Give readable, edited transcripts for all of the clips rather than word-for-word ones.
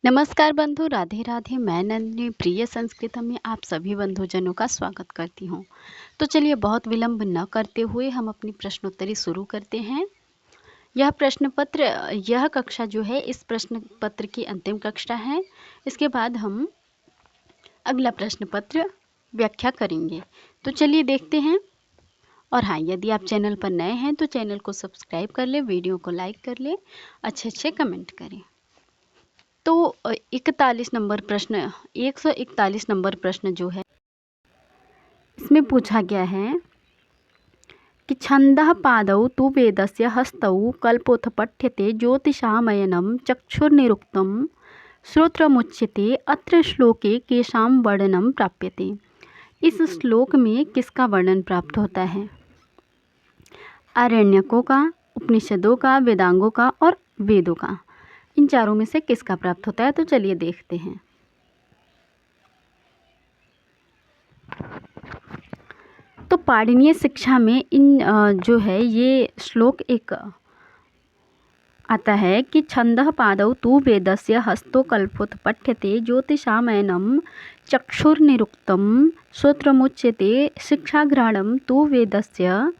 नमस्कार बंधु, राधे राधे। मैं नंदिनी प्रिय संस्कृत में आप सभी बंधुजनों का स्वागत करती हूँ। तो चलिए बहुत विलंब न करते हुए हम अपनी प्रश्नोत्तरी शुरू करते हैं। यह प्रश्न पत्र, यह कक्षा जो है इस प्रश्न पत्र की अंतिम कक्षा है। इसके बाद हम अगला प्रश्न पत्र व्याख्या करेंगे। तो चलिए देखते हैं। और हाँ, यदि आप चैनल पर नए हैं तो चैनल को सब्सक्राइब कर ले, वीडियो को लाइक कर ले, अच्छे कमेंट करें। तो 41 नंबर प्रश्न, 141 नंबर प्रश्न जो है इसमें पूछा गया है कि छंदः पादौ तु वेदस्य हस्तौ कल्पोऽथ पठ्यते ज्योतिषामयनं चक्षुर्निरुक्तं श्रोत्रमुच्यते अत्र श्लोके केषां वर्णनं प्राप्यते। इस श्लोक में किसका वर्णन प्राप्त होता है? आरण्यकों का, उपनिषदों का, वेदांगों का और वेदों का। इन चारों में से किसका प्राप्त होता है? तो चलिए देखते हैं। तो पाणिनीय शिक्षा में इन जो है ये श्लोक एक आता है कि छंदः पादौ तु वेदस्य हस्तो कल्पोऽथ पठ्यते ज्योतिषामयनं चक्षुर्निरुक्तं श्रोत्रमुच्यते शिक्षाग्रहणं तु वेदस्य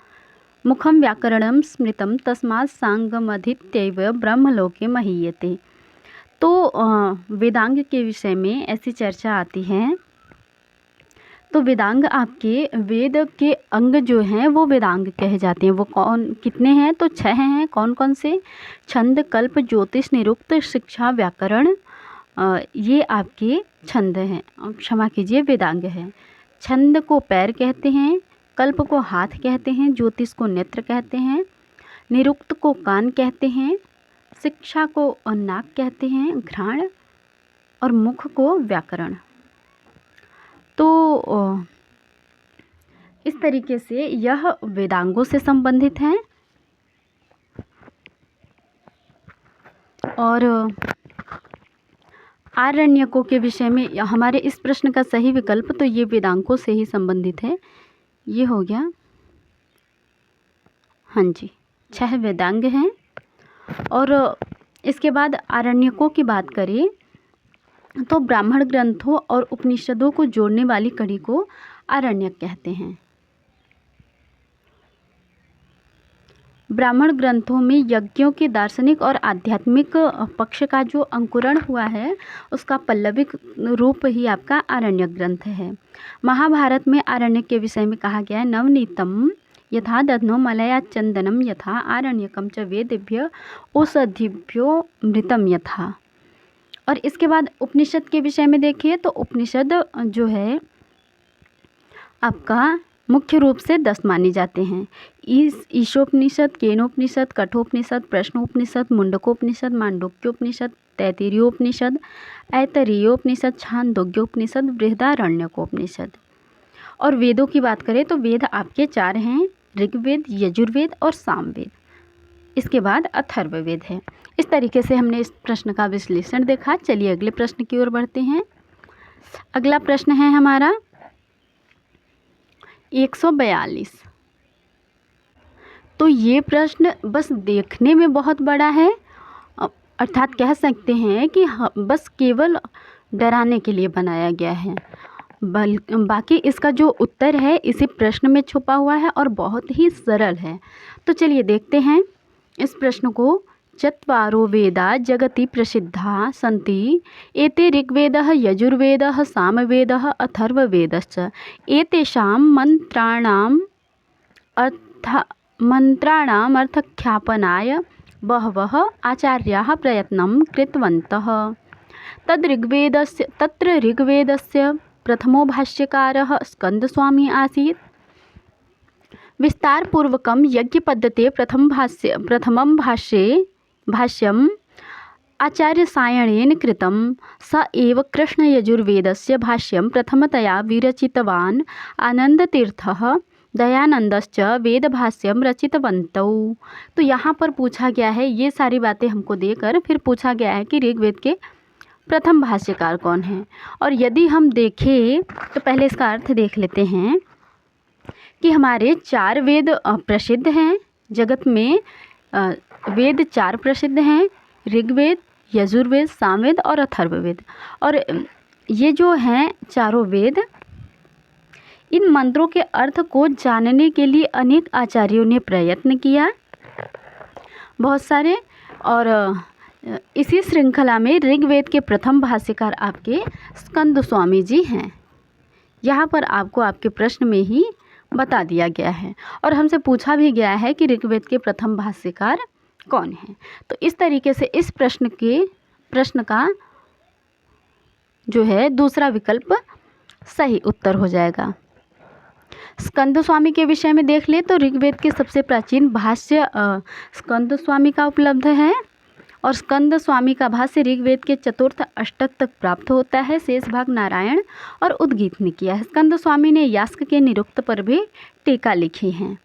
मुखं व्याकरणं स्मृतं तस्मात् सांगमधीत्यैव ब्रह्मलोके महीयते। तो वेदांग के विषय में ऐसी चर्चा आती है। तो वेदांग आपके वेद के अंग जो हैं वो वेदांग कहे जाते हैं। वो कौन कितने हैं? तो 6 हैं। कौन कौन से? छंद, कल्प, ज्योतिष, निरुक्त, शिक्षा, व्याकरण, ये आपके छंद हैं, क्षमा कीजिए वेदांग हैं। छंद को पैर कहते हैं, कल्प को हाथ कहते हैं, ज्योतिष को नेत्र कहते हैं, निरुक्त को कान कहते हैं, शिक्षा को नाक कहते हैं, घ्राण, और मुख को व्याकरण। तो इस तरीके से यह वेदांगों से संबंधित है। और आरण्यकों के विषय में हमारे इस प्रश्न का सही विकल्प तो ये वेदांगों से ही संबंधित है। ये हो गया, हाँ जी, 6 वेदांग हैं। और इसके बाद आरण्यकों की बात करें तो ब्राह्मण ग्रंथों और उपनिषदों को जोड़ने वाली कड़ी को आरण्यक कहते हैं। ब्राह्मण ग्रंथों में यज्ञों के दार्शनिक और आध्यात्मिक पक्ष का जो अंकुरण हुआ है उसका पल्लविक रूप ही आपका आरण्यक ग्रंथ है। महाभारत में आरण्यक के विषय में कहा गया है, नवनीतम यथा दध्नो मलया चंदनम यथा आरण्यकम च वेदेभ्य औषधिभ्यो मृतम यथा। और इसके बाद उपनिषद के विषय में देखिए तो उपनिषद जो है आपका मुख्य रूप से 10 माने जाते हैं। ईशोपनिषद, केनोपनिषद, कठोपनिषद, प्रश्नोपनिषद, मुंडकोपनिषद, मांडुक्योपनिषद, तैत्तिरीयोपनिषद, ऐतरेयोपनिषद, छांदोग्योपनिषद, बृहदारण्यकोपनिषद। और वेदों की बात करें तो वेद आपके 4 हैं, ऋग्वेद, यजुर्वेद और सामवेद। इसके बाद अथर्ववेद है। इस तरीके से हमने इस प्रश्न का विश्लेषण देखा। चलिए अगले प्रश्न की ओर बढ़ते हैं। अगला प्रश्न है हमारा 142। तो ये प्रश्न बस देखने में बहुत बड़ा है, अर्थात कह सकते हैं कि बस केवल डराने के लिए बनाया गया है। बाकी इसका जो उत्तर है इसी प्रश्न में छुपा हुआ है और बहुत ही सरल है। तो चलिए देखते हैं इस प्रश्न को। चत्वारो वेदा जगति प्रसिद्धा सन्ति एते ऋग्वेदः, यजुर्वेदः, सामवेदः, अथर्ववेदश्च। एतेषां मंत्राणाम् अर्थख्यापनाय बहवः आचार्याः प्रयत्नं कृतवन्तः। तत्र ऋग्वेदस्य प्रथमो भाष्यकारः स्कन्दस्वामी आसीत्। विस्तारपूर्वकं यज्ञपद्धते प्रथमं भाष्यम् आचार्यसायणेन कृतं। स एव कृष्णयजुर्वेदस्य भाष्यं प्रथमतया विरचितवान्। आनन्दतीर्थः, दयानन्दश्च वेदभाष्यं रचितवन्तौ। तो यहाँ पर पूछा गया है, ये सारी बातें हमको देकर फिर पूछा गया है कि ऋग्वेद के प्रथम भाष्यकार कौन हैं। और यदि हम देखें तो पहले इसका अर्थ देख लेते हैं कि हमारे 4 वेद प्रसिद्ध हैं जगत में। वेद 4 प्रसिद्ध हैं, ऋग्वेद, यजुर्वेद, सामवेद और अथर्ववेद। और ये जो हैं चारों वेद, इन मंत्रों के अर्थ को जानने के लिए अनेक आचार्यों ने प्रयत्न किया, बहुत सारे। और इसी श्रृंखला में ऋग्वेद के प्रथम भाष्यकार आपके स्कंद स्वामी जी हैं। यहाँ पर आपको आपके प्रश्न में ही बता दिया गया है और हमसे पूछा भी गया है कि ऋग्वेद के प्रथम भाष्यकार कौन है। तो इस तरीके से इस प्रश्न का जो है दूसरा विकल्प सही उत्तर हो जाएगा। स्कंद स्वामी के विषय में देख ले तो ऋग्वेद के सबसे प्राचीन भाष्य स्कंद स्वामी का उपलब्ध है और स्कंद स्वामी का भाष्य ऋग्वेद के चतुर्थ अष्टक तक प्राप्त होता है। शेष भाग नारायण और उद्गीत ने किया है। स्कंद स्वामी ने यास्क के निरुक्त पर भी टीका लिखी है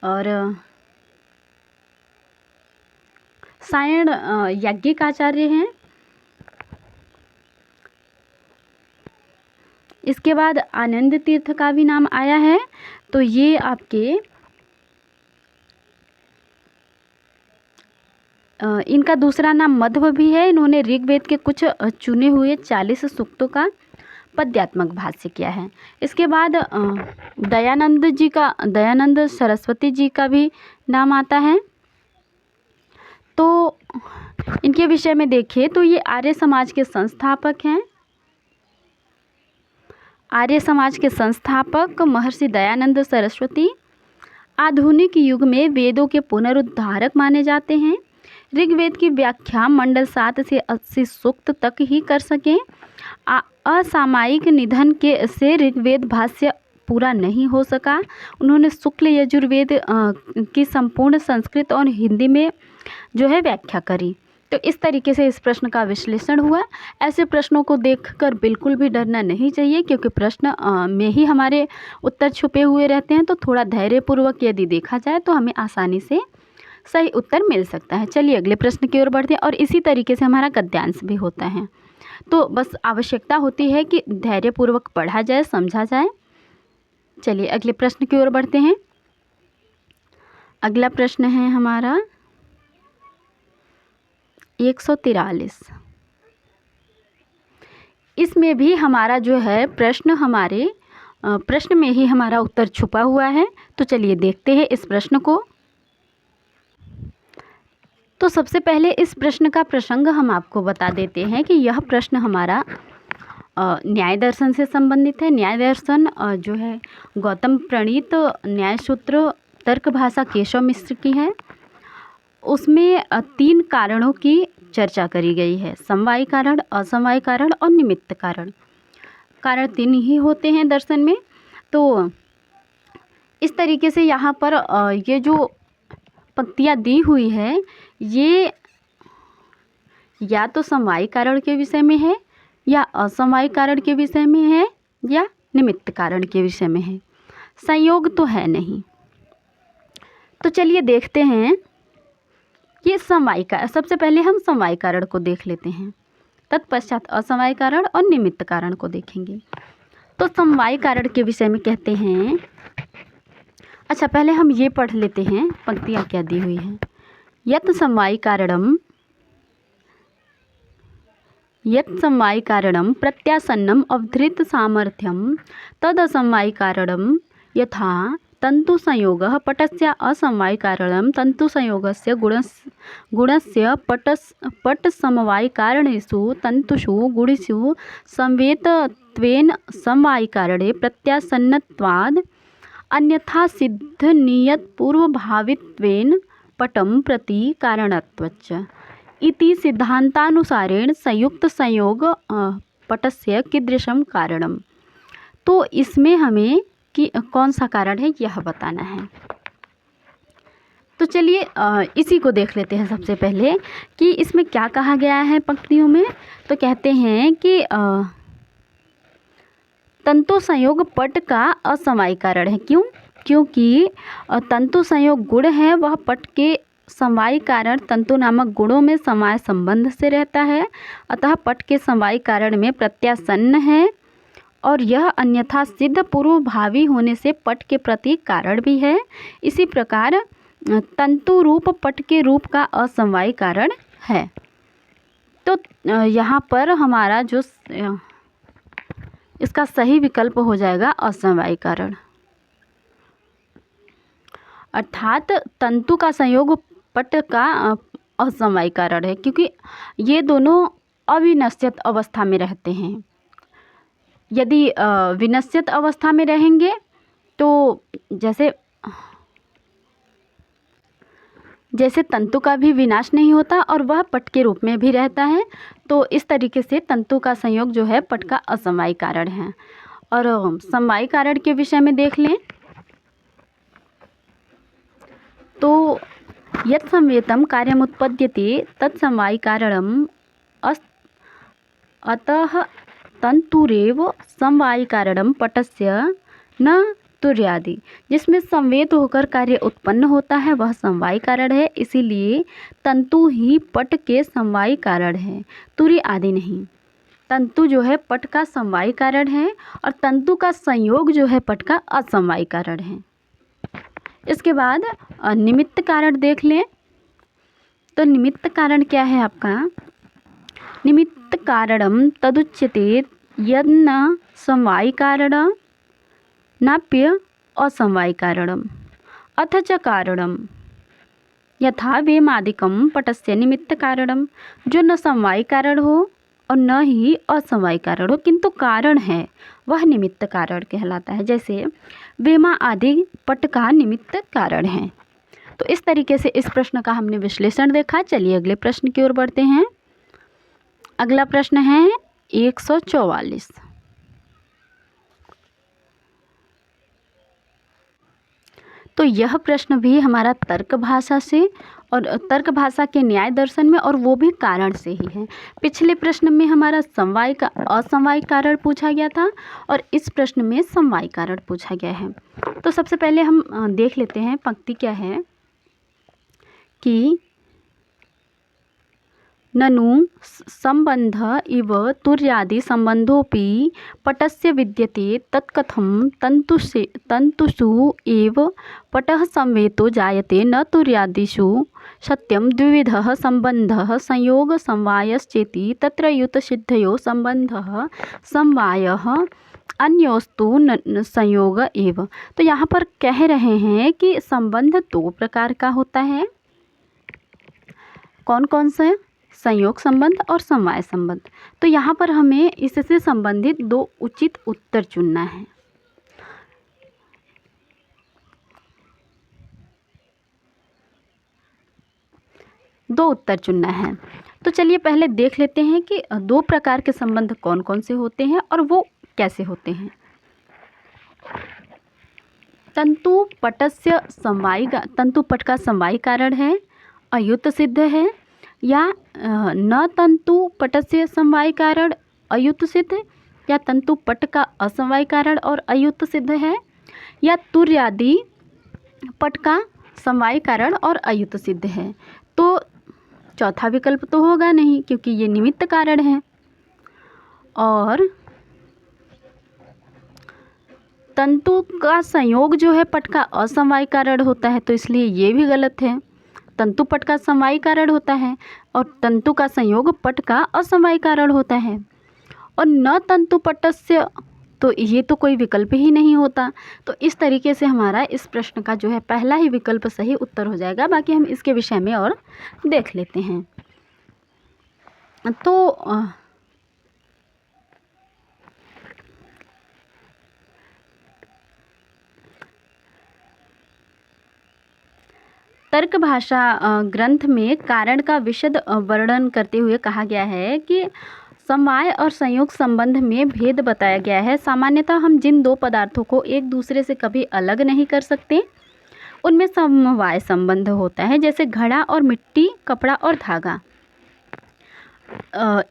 और सायण याज्ञिक आचार्य हैं। इसके बाद आनंद तीर्थ का भी नाम आया है। तो ये आपके इनका दूसरा नाम मध्व भी है। इन्होंने ऋग्वेद के कुछ चुने हुए 40 सूक्तों का पद्यात्मक भाष्य किया है। इसके बाद दयानंद सरस्वती जी का भी नाम आता है। तो इनके विषय में देखें तो ये आर्य समाज के संस्थापक हैं। आर्य समाज के संस्थापक महर्षि दयानंद सरस्वती आधुनिक युग में वेदों के पुनरुद्धारक माने जाते हैं। ऋग्वेद की व्याख्या मंडल 7 से 80 सूक्त तक ही कर सकें। असामयिक निधन से ऋग्वेद भाष्य पूरा नहीं हो सका। उन्होंने शुक्ल यजुर्वेद की संपूर्ण संस्कृत और हिंदी में जो है व्याख्या करी। तो इस तरीके से इस प्रश्न का विश्लेषण हुआ। ऐसे प्रश्नों को देखकर बिल्कुल भी डरना नहीं चाहिए, क्योंकि प्रश्न में ही हमारे उत्तर छुपे हुए रहते हैं। तो थोड़ा धैर्यपूर्वक यदि देखा जाए तो हमें आसानी से सही उत्तर मिल सकता है। चलिए अगले प्रश्न की ओर बढ़ते हैं। और इसी तरीके से हमारा गद्यांश भी होता है। तो बस आवश्यकता होती है कि धैर्यपूर्वक पढ़ा जाए, समझा जाए। चलिए अगले प्रश्न की ओर बढ़ते हैं। अगला प्रश्न है हमारा 143। इसमें भी हमारा जो है प्रश्न में ही हमारा उत्तर छुपा हुआ है। तो चलिए देखते हैं इस प्रश्न को। तो सबसे पहले इस प्रश्न का प्रसंग हम आपको बता देते हैं कि यह प्रश्न हमारा न्याय दर्शन से संबंधित है। न्याय दर्शन जो है गौतम प्रणीत न्याय सूत्र तर्क भाषा केशव मिश्र की है। उसमें 3 कारणों की चर्चा करी गई है: समवायी कारण, असमवायी कारण और निमित्त कारण। कारण 3 ही होते हैं दर्शन में। तो इस तरीके से यहाँ पर ये जो पंक्तियाँ दी हुई है ये या तो समवायी कारण के विषय में है, या असमवायी कारण के विषय में है, या निमित्त कारण के विषय में है। संयोग तो है नहीं। तो चलिए देखते हैं ये समवायी कारण। सबसे पहले हम समवायी कारण को देख लेते हैं, तत्पश्चात असमवायी कारण और निमित्त कारण को देखेंगे। तो समवायी कारण के विषय में कहते हैं, अच्छा पहले हम ये पढ़ लेते हैं पंक्तियाँ क्या दी हुई हैं। यत् समवायी कारणम प्रत्यासन्नम अवधृत सामर्थ्यम तद असमवायी कारणम यथा तंतु संयोगः पटस्य असमवायी कारणम तंतु संयोगस्य गुणस्य पट समवायी कारणेषु तंतुषु गुणेषु संवेतत्वेन समवायी कारणे प्रत्यासन्नत्वाद् अन्यथा सिद्ध नियत पूर्वभावित्वेन पटम प्रति कारणत्वच्च इति सिद्धांतानुसारेण संयुक्त संयोग पटस्य कीदृशम कारणम। तो इसमें हमें कि कौन सा कारण है यह बताना है। तो चलिए इसी को देख लेते हैं सबसे पहले कि इसमें क्या कहा गया है पंक्तियों में। तो कहते हैं कि तंतु संयोग पट का असमवायी कारण है। क्यों? क्योंकि तंतु संयोग गुण है, वह पट के समवायी कारण तंतु नामक गुणों में समय संबंध से रहता है। अतः पट के समवायी कारण में प्रत्यासन्न है और यह अन्यथा सिद्ध पूर्वभावी होने से पट के प्रति कारण भी है। इसी प्रकार तंतु रूप पट के रूप का असमवायी कारण है। तो यहाँ पर हमारा जो इसका सही विकल्प हो जाएगा असमवायी कारण, अर्थात तंतु का संयोग पट का असमवायी कारण है, क्योंकि ये दोनों अविनश्यत अवस्था में रहते हैं। यदि विनश्यत अवस्था में रहेंगे तो जैसे तंतु का भी विनाश नहीं होता और वह पट के रूप में भी रहता है, तो इस तरीके से तंतु का संयोग जो है पट का असमवायी कारण है। और समवायी कारण के विषय में देख लें तो यत् संवेतं कार्यमुत्पद्यते तत्समवायी कारणम् अतः तंतुरेव समवायी कारणम पटस्य न तुर्यादि। जिसमें संवेद होकर कार्य उत्पन्न होता है वह समवायी कारण है, इसीलिए तंतु ही पट के समवायी कारण है, तुर्य आदि नहीं। तंतु जो है पट का समवायी कारण है और तंतु का संयोग जो है पट का असमवायी कारण है। इसके बाद निमित्त कारण देख लें तो निमित्त कारण क्या है आपका, निमित्त कारणम तदुच्यते यन्न समवायी कारण नाप्य असमवायी कारणम अथ च कारणम यथा वेमादिकम पटस्य निमित्त कारणम, जो न समवायी कारण हो और न ही असमवायी कारण हो किंतु कारण है वह निमित्त कारण कहलाता है। जैसे वेमा आदि पट का निमित्त कारण है। तो इस तरीके से इस प्रश्न का हमने विश्लेषण देखा। चलिए अगले प्रश्न की ओर बढ़ते हैं। अगला प्रश्न है 144। तो यह प्रश्न भी हमारा तर्क भाषा से और तर्क भाषा के न्याय दर्शन में, और वो भी कारण से ही है। पिछले प्रश्न में हमारा समवायी का असमवायी कारण पूछा गया था और इस प्रश्न में समवायी कारण पूछा गया है। तो सबसे पहले हम देख लेते हैं पंक्ति क्या है कि ननु संबंध इव तुर्यादि संबंधोपि पटस्य विद्यते तत्कथं तंतुषु एव पटः संवेतो जायते न तुर्यादिषु सत्यं द्विविधः संबंधः संयोग समवायश्चेति तत्र युतसिद्धयो संबंधः समवायः अन्योस्तु संयोग एव। तो यहाँ पर कह रहे हैं कि संबंध दो प्रकार का होता है। कौन कौन से? संयोग संबंध और समवाय संबंध। तो यहाँ पर हमें इससे संबंधित दो उचित उत्तर चुनना है। दो उत्तर चुनना है। तो चलिए पहले देख लेते हैं कि दो प्रकार के संबंध कौन कौन से होते हैं और वो कैसे होते हैं। तंतु पट का समवायी कारण है, अयुत सिद्ध है, या न तंतु पटस्य समवायी कारण अयुत सिद्ध, या तंतु पट का असमवायी कारण और अयुत सिद्ध है, या तुर्यादि पट का समवायी कारण और अयुत सिद्ध है। तो चौथा विकल्प तो होगा नहीं क्योंकि ये निमित्त कारण है। और तंतु का संयोग जो है पट का असमवायी कारण होता है, तो इसलिए ये भी गलत है। तंतु पट का समवायी कारण होता है और तंतु का संयोग पट का असमवायी कारण होता है। और न तंतु पटस्य, तो ये तो कोई विकल्प ही नहीं होता। तो इस तरीके से हमारा इस प्रश्न का जो है पहला ही विकल्प सही उत्तर हो जाएगा। बाकी हम इसके विषय में और देख लेते हैं। तो तर्क भाषा ग्रंथ में कारण का विशद वर्णन करते हुए कहा गया है कि समवाय और संयोग संबंध में भेद बताया गया है। सामान्यतः हम जिन दो पदार्थों को एक दूसरे से कभी अलग नहीं कर सकते उनमें समवाय संबंध होता है। जैसे घड़ा और मिट्टी, कपड़ा और धागा,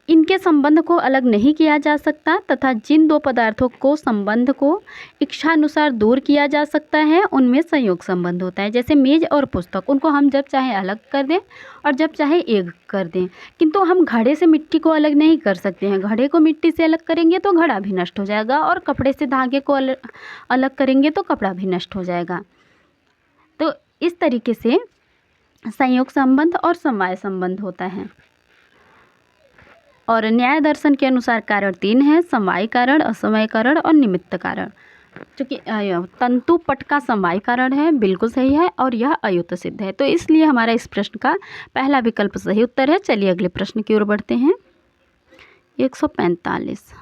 इनके संबंध को अलग नहीं किया जा सकता तथा जिन दो पदार्थों को संबंध को इच्छानुसार दूर किया जा सकता है उनमें संयोग संबंध होता है। जैसे मेज और पुस्तक, उनको हम जब चाहे अलग कर दें और जब चाहे एक कर दें, किंतु हम घड़े से मिट्टी को अलग नहीं कर सकते हैं। घड़े को मिट्टी से अलग करेंगे तो घड़ा भी नष्ट हो जाएगा और कपड़े से धागे को अलग करेंगे तो कपड़ा भी नष्ट हो जाएगा। तो इस तरीके से संयोग संबंध और समवाय संबंध होता है। और न्याय दर्शन के अनुसार कारण 3 है, समवाय कारण, असमवाय कारण और निमित्त कारण। चूँकि तंतु पट का समवाय कारण है, बिल्कुल सही है, और यह अयुक्त सिद्ध है। तो इसलिए हमारा इस प्रश्न का पहला विकल्प सही उत्तर है। चलिए अगले प्रश्न की ओर बढ़ते हैं। 145।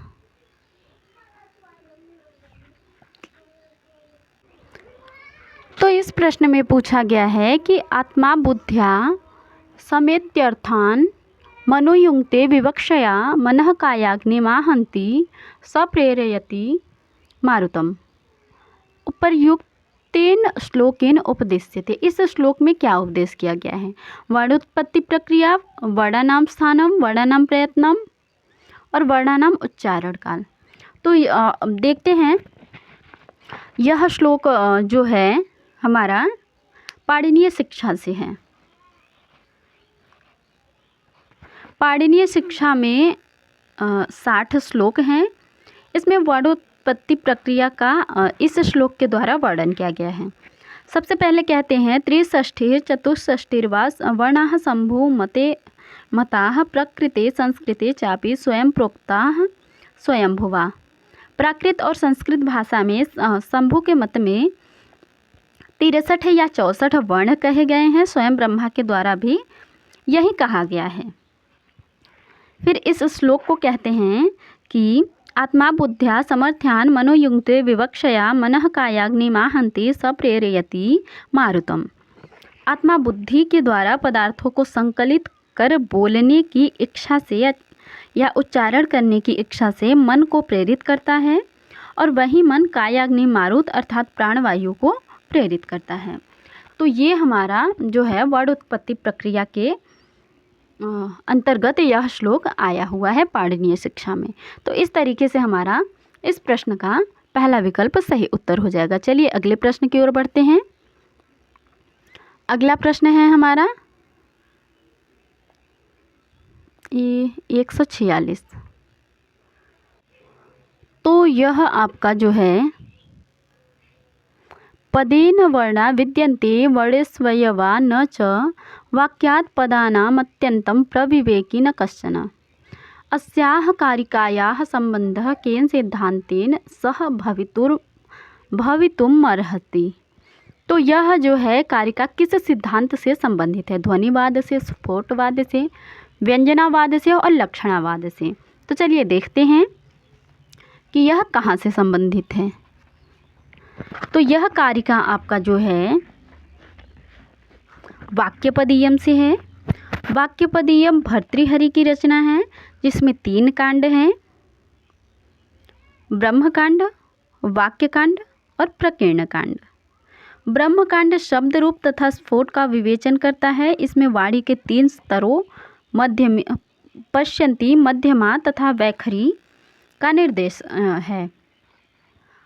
तो इस प्रश्न में पूछा गया है कि आत्मा बुद्ध्या समेत्यर्थान मनोयुङ्क्ते विवक्षया मनः कायाग्निमाहन्ति सप्रेरयति मारुतम् उपर्युक्तेन श्लोकेन उपदिश्यते। इस श्लोक में क्या उपदेश किया गया है? वर्णोत्पत्ति प्रक्रिया, वर्णानाम स्थानम, वर्णानाम प्रयत्नम और वर्णानाम उच्चारण काल। तो देखते हैं, यह श्लोक जो है हमारा पाणिनीय शिक्षा से है। पाणिनीय शिक्षा में 60 श्लोक हैं। इसमें वर्णोत्पत्ति प्रक्रिया का इस श्लोक के द्वारा वर्णन किया गया है। सबसे पहले कहते हैं त्रिषष्ठिः चतुष्षष्टिर्वा वर्णाः शंभु मते मताः प्रकृते संस्कृते चापि स्वयं प्रोक्ताः स्वयंभुवा। प्राकृत और संस्कृत भाषा में शंभु के मत में 63 या 64 वर्ण कहे गए हैं। स्वयं ब्रह्मा के द्वारा भी यही कहा गया है। फिर इस श्लोक को कहते हैं कि आत्मा बुद्ध्या समर्थ्यान मनोयुङ्क्ते विवक्षया मनः कायाग्निमाहन्ति सप्रेरयति मारुतम्। आत्मा बुद्धि के द्वारा पदार्थों को संकलित कर बोलने की इच्छा से या उच्चारण करने की इच्छा से मन को प्रेरित करता है, और वही मन कायाग्नि मारुत अर्थात प्राणवायु को प्रेरित करता है। तो ये हमारा जो है वर्ण उत्पत्ति प्रक्रिया के अंतर्गत यह श्लोक आया हुआ है पाणिनीय शिक्षा में। तो इस तरीके से हमारा इस प्रश्न का पहला विकल्प सही उत्तर हो जाएगा। चलिए अगले प्रश्न की ओर बढ़ते हैं। अगला प्रश्न है हमारा ये 146। तो यह आपका जो है पदेन वर्णा विद्यन्ते वर्णेष्वयवा न च वाक्यात् पदानाम् अत्यन्तं प्रविवेकी न कश्चन। अस्याः कारिकायाः सम्बन्धः केन सिद्धान्तेन सह भवितुम् अर्हति। तो यह जो है कारिका किस सिद्धांत से संबंधित है? ध्वनिवाद से, स्फोटवाद से, व्यंजनावाद से और लक्षणावाद से। तो चलिए देखते हैं कि यह कहाँ से संबंधित है। तो यह कारिका आपका जो है वाक्यपदीयम से है। वाक्यपदीयम भर्तृहरि की रचना है, जिसमें 3 कांड हैं, ब्रह्मकांड, वाक्यकांड और प्रकीर्ण कांड। ब्रह्मकांड शब्द रूप तथा स्फोट का विवेचन करता है। इसमें वाणी के 3 स्तरों मध्यम पश्यन्ती, मध्यमा तथा वैखरी का निर्देश है।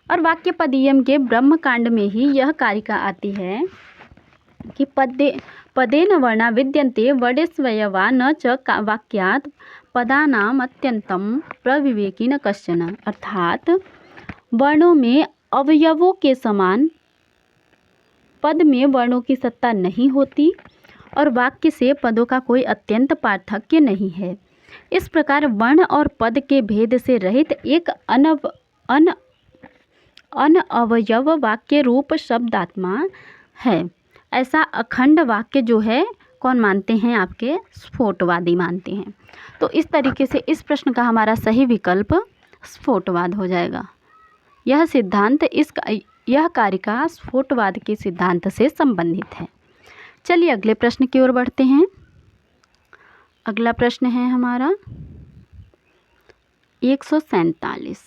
और वाक्यपदीयम के ब्रह्मकांड में ही यह कारिका आती है कि पदेन वर्णा विद्यन्ते वर्णेष्वयवा न च वाक्यात् पदानाम् अत्यन्तं प्रविवेकी न कश्चन। अर्थात वर्णों में अवयवों के समान पद में वर्णों की सत्ता नहीं होती, और वाक्य से पदों का कोई अत्यंत पार्थक्य नहीं है। इस प्रकार वर्ण और पद के भेद से रहित एक अनअवयव वाक्य रूप शब्दात्मा है। ऐसा अखंड वाक्य जो है कौन मानते हैं? आपके स्फोटवादी मानते हैं। तो इस तरीके से इस प्रश्न का हमारा सही विकल्प स्फोटवाद हो जाएगा। यह सिद्धांत यह कारिका स्फोटवाद के सिद्धांत से संबंधित है। चलिए अगले प्रश्न की ओर बढ़ते हैं। अगला प्रश्न है हमारा 147।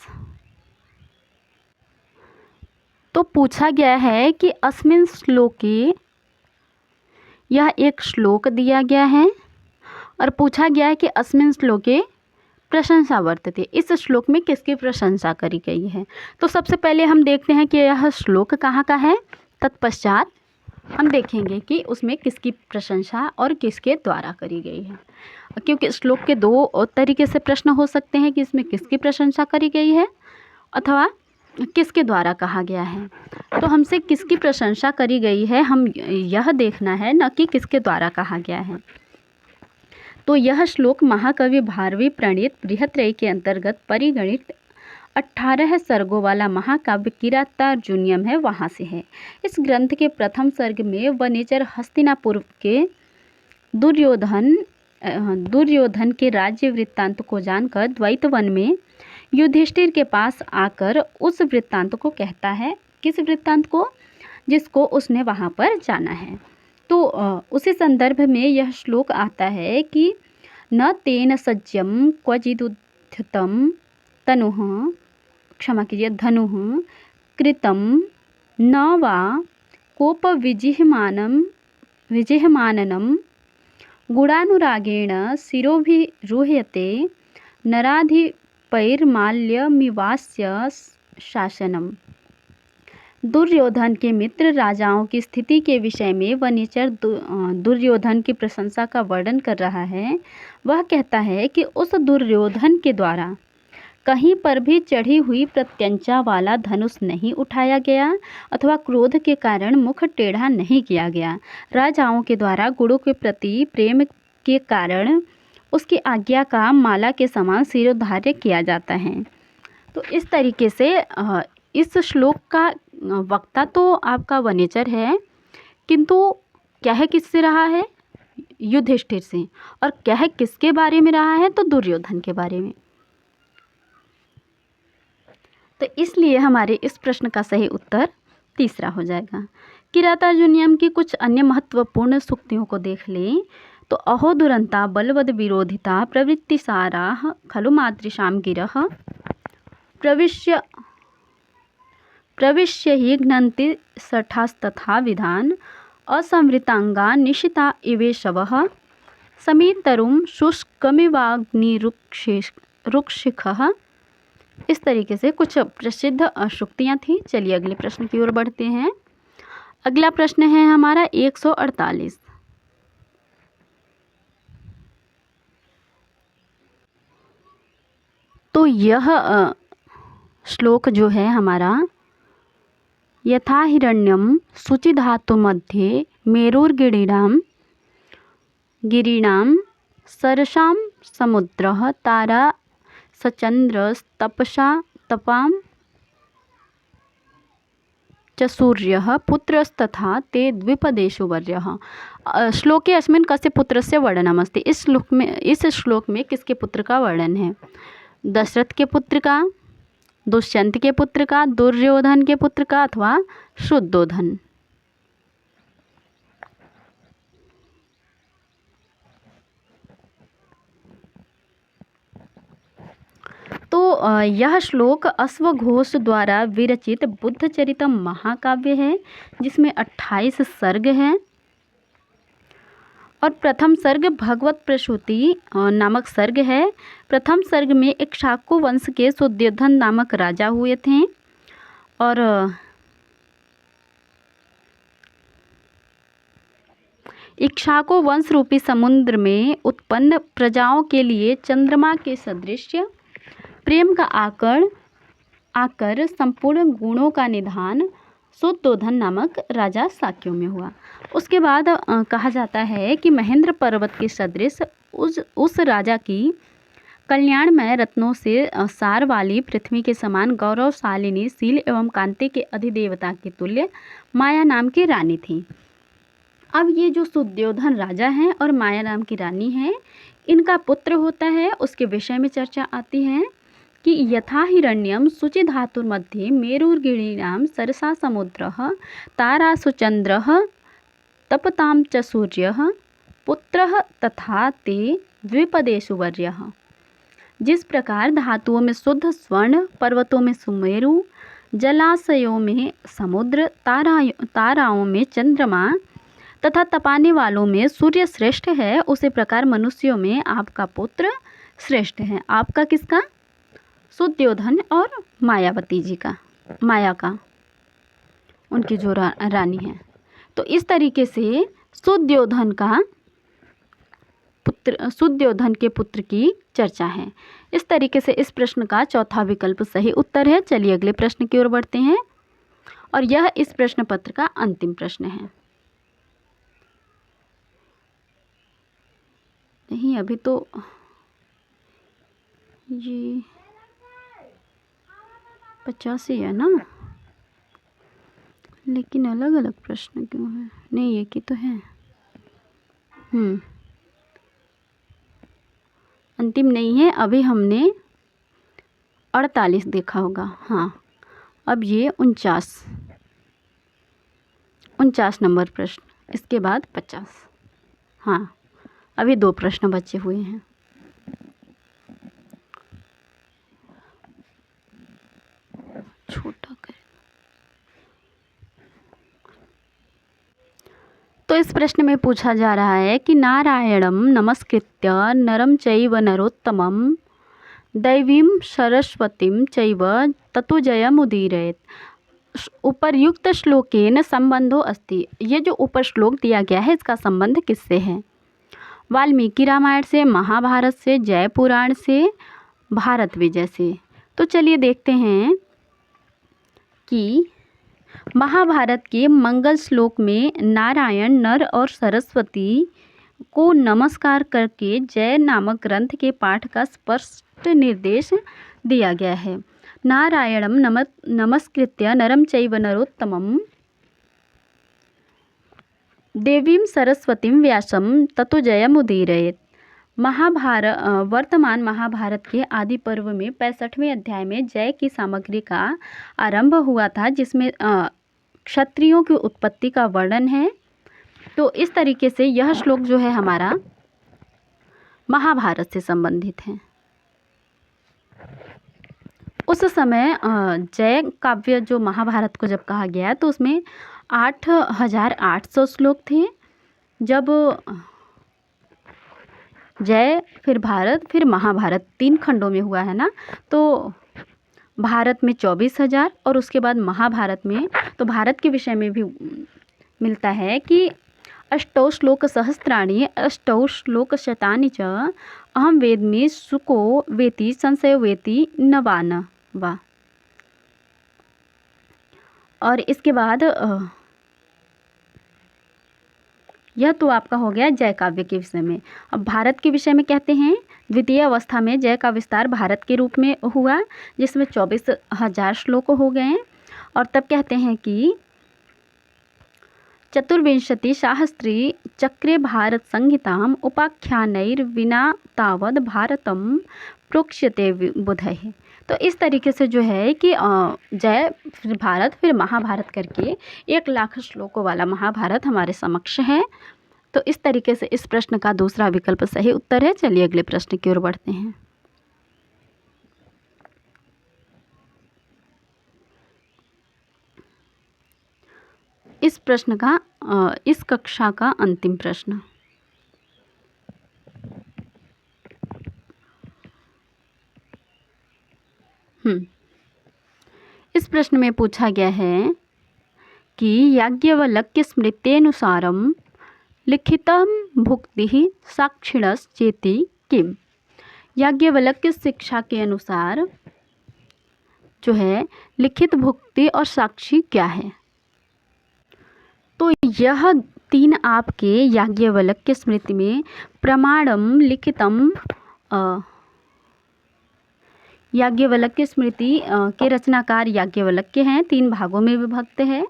तो पूछा गया है कि अस्मिन् श्लोके, यह एक श्लोक दिया गया है और पूछा गया है कि अस्मिन् श्लोके प्रशंसा वर्तते। इस श्लोक में किसकी प्रशंसा करी गई है? तो सबसे पहले हम देखते हैं कि यह श्लोक कहाँ का है। तत्पश्चात हम देखेंगे कि उसमें किसकी प्रशंसा और किसके द्वारा करी गई है, क्योंकि श्लोक के 2 तरीके से प्रश्न हो सकते हैं कि इसमें किसकी प्रशंसा करी गई है अथवा किसके द्वारा कहा गया है। तो हमसे किसकी प्रशंसा करी गई है हम यह देखना है, न कि किसके द्वारा कहा गया है। तो यह श्लोक महाकवि भारवी प्रणीत बृहत्रयी के अंतर्गत परिगणित 18 सर्गों वाला महाकाव्य किरातार्जुनीयम है, वहाँ से है। इस ग्रंथ के प्रथम सर्ग में वनेचर हस्तिनापुर के दुर्योधन के राज्य वृत्तांत को जानकर द्वैत वन में युधिष्ठिर के पास आकर उस वृत्तांत को कहता है। किस वृत्तांत को? जिसको उसने वहाँ पर जाना है। तो उसी संदर्भ में यह श्लोक आता है कि न तेन सज्जम क्वचिदुत्थितं तनुः, क्षमा कीजिए, धनुः कृतं न वा कोपविजिह्यमाननं गुणानुरागेण शिरोभिरूह्यते नराधिपैर्माल्यमिवास्य शासनम्। दुर्योधन के मित्र राजाओं की स्थिति के विषय में वनेचर दुर्योधन की प्रशंसा का वर्णन कर रहा है। वह कहता है कि उस दुर्योधन के द्वारा कहीं पर भी चढ़ी हुई प्रत्यंचा वाला धनुष नहीं उठाया गया अथवा क्रोध के कारण मुख टेढ़ा नहीं किया गया। राजाओं के द्वारा गुरु के प्रति प्रेम के कारण उसकी आज्ञा का माला के समान शिरोधार्य किया जाता है। तो इस तरीके से इस श्लोक का वक्ता तो आपका वनेचर है, किंतु कह किससे रहा है? युधिष्ठिर से। और कह किसके बारे में रहा है? तो दुर्योधन के बारे में। तो इसलिए हमारे इस प्रश्न का सही उत्तर तीसरा हो जाएगा। किरातार्जुनीयम की कुछ अन्य महत्वपूर्ण सूक्तियों को देख लें तो अहो दुरंता बलवद विरोधिता प्रवृत्तिसाराः खलु मातृशां गिरः प्रविश्य हि घ्नन्ति सठास्तथा विधान असंवृतांगा निशिता इवेशवः समीतरुं शुष्कमिवाग्निरुक्षिखः। इस तरीके से कुछ प्रसिद्ध सूक्तियाँ थी। चलिए अगले प्रश्न की ओर बढ़ते हैं। अगला प्रश्न है हमारा 148। तो यह श्लोक जो है हमारा, यथा हिरण्यम शुचि धातु मध्ये गिरीणाम सरसां समुद्रः तारा सचंद्रस्तपसा तपां च सूर्यः पुत्रस्तथा ते द्विपदेषु वर्यः। श्लोके अस्मिन् कस्य पुत्रस्य वर्णनमस्ति। इस श्लोक में किसके पुत्र का वर्णन है? दशरथ के पुत्र का, दुष्यंत के पुत्र का, दुर्योधन के पुत्र का अथवा शुद्धोधन। तो यह श्लोक अश्वघोष द्वारा विरचित बुद्धचरितम महाकाव्य है, जिसमें 28 सर्ग हैं। और प्रथम सर्ग भगवत प्रसूति नामक सर्ग है। प्रथम सर्ग में इक्ष्वाकु वंश के शुद्धोधन नामक राजा हुए थे और इक्ष्वाकु वंश रूपी समुद्र में उत्पन्न प्रजाओं के लिए चंद्रमा के सदृश प्रेम का आकर संपूर्ण गुणों का निधान शुद्धोधन नामक राजा साक्यों में हुआ। उसके बाद कहा जाता है कि महेंद्र पर्वत के सदृश उस राजा की कल्याणमय रत्नों से सार वाली पृथ्वी के समान गौरवशालिनी शील एवं कांति के अधिदेवता के तुल्य माया नाम की रानी थी। अब ये जो शुद्धोधन राजा हैं और माया नाम की रानी है, इनका पुत्र होता है, उसके विषय में चर्चा आती है कि यथा हिरण्यम शुचि धातुर्मध्ये मेरुर्गिरीणां सरसा समुद्रः तारासु चंद्रः तपतां च सूर्यः पुत्रः तथा ते द्विपदेषु वर्यः। जिस प्रकार धातुओं में शुद्ध स्वर्ण, पर्वतों में सुमेरु, जलाशयों में समुद्र, ताराओं में चंद्रमा तथा तपाने वालों में सूर्य श्रेष्ठ है, उसी प्रकार मनुष्यों में आपका पुत्र श्रेष्ठ है। आपका किसका? शुद्धोधन और मायावती जी का, माया का, उनकी जो रानी है। तो इस तरीके से शुद्धोधन के पुत्र की चर्चा है। इस तरीके से इस प्रश्न का चौथा विकल्प सही उत्तर है। चलिए अगले प्रश्न की ओर बढ़ते हैं और यह इस प्रश्न पत्र का अंतिम प्रश्न है। नहीं, अभी तो ये 85 है ना, लेकिन अलग अलग प्रश्न क्यों है? नहीं, एक ही तो है। अंतिम नहीं है, अभी हमने 48 देखा होगा। हाँ, अब ये 49 नंबर प्रश्न, इसके बाद 50। हाँ, अभी 2 प्रश्न बचे हुए हैं। छोटा कर। तो इस प्रश्न में पूछा जा रहा है कि नारायणम नमस्कृत्य नरम चैव नरोत्तमम दैवीं सरस्वतीं चैव ततो जयमुदीरयेत्। उपर्युक्त श्लोकेन संबंधो अस्ति। ये जो ऊपर श्लोक दिया गया है, इसका संबंध किससे है? वाल्मीकि रामायण से, महाभारत से, जय पुराण से, भारत विजय से। तो चलिए देखते हैं कि महाभारत के मंगल श्लोक में नारायण, नर और सरस्वती को नमस्कार करके जय नामक ग्रंथ के पाठ का स्पष्ट निर्देश दिया गया है। नारायणम नमस्कृत्य नरम चैव नरोत्तमम देवीं सरस्वतीं व्यासं ततो जयमुदीरयेत्। वर्तमान महाभारत के आदि पर्व में 65वें अध्याय में जय की सामग्री का आरंभ हुआ था, जिसमें क्षत्रियों की उत्पत्ति का वर्णन है। तो इस तरीके से यह श्लोक जो है हमारा महाभारत से संबंधित है। उस समय जय काव्य जो महाभारत को जब कहा गया तो उसमें 8800 श्लोक थे। जब जय, फिर भारत, फिर महाभारत 3 खंडों में हुआ है ना, तो भारत में 24,000 और उसके बाद महाभारत में, तो भारत के विषय में भी मिलता है कि अष्टौ श्लोक सहस्राणि अष्टौ श्लोक शतानि च अहम वेद्मि सुको वेति संशयो वेति नवान वा। और इसके बाद यह तो आपका हो गया जय काव्य के विषय में। अब भारत के विषय में कहते हैं, द्वितीय अवस्था में जय का विस्तार भारत के रूप में हुआ, जिसमें 24,000 श्लोक हो गए। और तब कहते हैं कि चतुर्विंशति शास्त्री चक्रे भारत संहिताम उपाख्यानैर्विना तावद भारतम प्रोक्ष्यते बुधैः। तो इस तरीके से जो है कि जय, फिर भारत, फिर महाभारत करके 1,00,000 श्लोकों वाला महाभारत हमारे समक्ष है। तो इस तरीके से इस प्रश्न का दूसरा विकल्प सही उत्तर है। चलिए अगले प्रश्न की ओर बढ़ते हैं। इस प्रश्न का इस कक्षा का अंतिम प्रश्न। इस प्रश्न में पूछा गया है कि याज्ञवल्क्य स्मृत्यनुसारम लिखितम भुक्ति साक्षिणश्चेति किम। याज्ञवल्क्य शिक्षा के अनुसार जो है लिखित भुक्ति और साक्षी क्या है? तो यह 3 आपके याज्ञवल्क्य स्मृति में प्रमाणम लिखितम, याज्ञवल्क्य स्मृति के रचनाकार याज्ञवल्क्य हैं, 3 भागों में विभक्त है।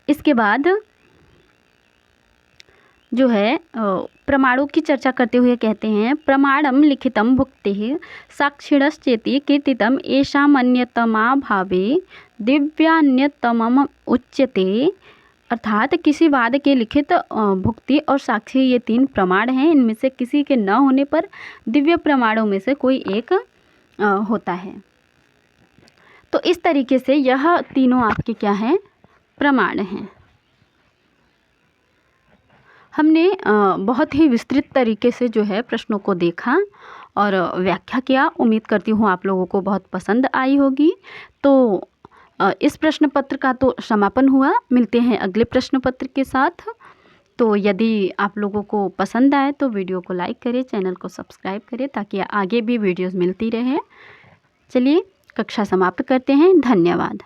इसके बाद जो है प्रमाणों की चर्चा करते हुए कहते हैं, प्रमाणम लिखितम भुक्तिः साक्षिणश्चेति कीर्तितम एषामन्यतमा भावे दिव्यान्यतमम उच्यते। अर्थात किसी वाद के लिखित, भुक्ति और साक्षी, ये 3 प्रमाण हैं। इनमें से किसी के न होने पर दिव्य प्रमाणों में से कोई एक होता है। तो इस तरीके से यह तीनों आपके क्या हैं? प्रमाण हैं। हमने बहुत ही विस्तृत तरीके से जो है प्रश्नों को देखा और व्याख्या किया। उम्मीद करती हूँ आप लोगों को बहुत पसंद आई होगी। तो इस प्रश्न पत्र का तो समापन हुआ। मिलते हैं अगले प्रश्न पत्र के साथ। तो यदि आप लोगों को पसंद आए तो वीडियो को लाइक करें, चैनल को सब्सक्राइब करें ताकि आगे भी वीडियोस मिलती रहे। चलिए कक्षा समाप्त करते हैं। धन्यवाद।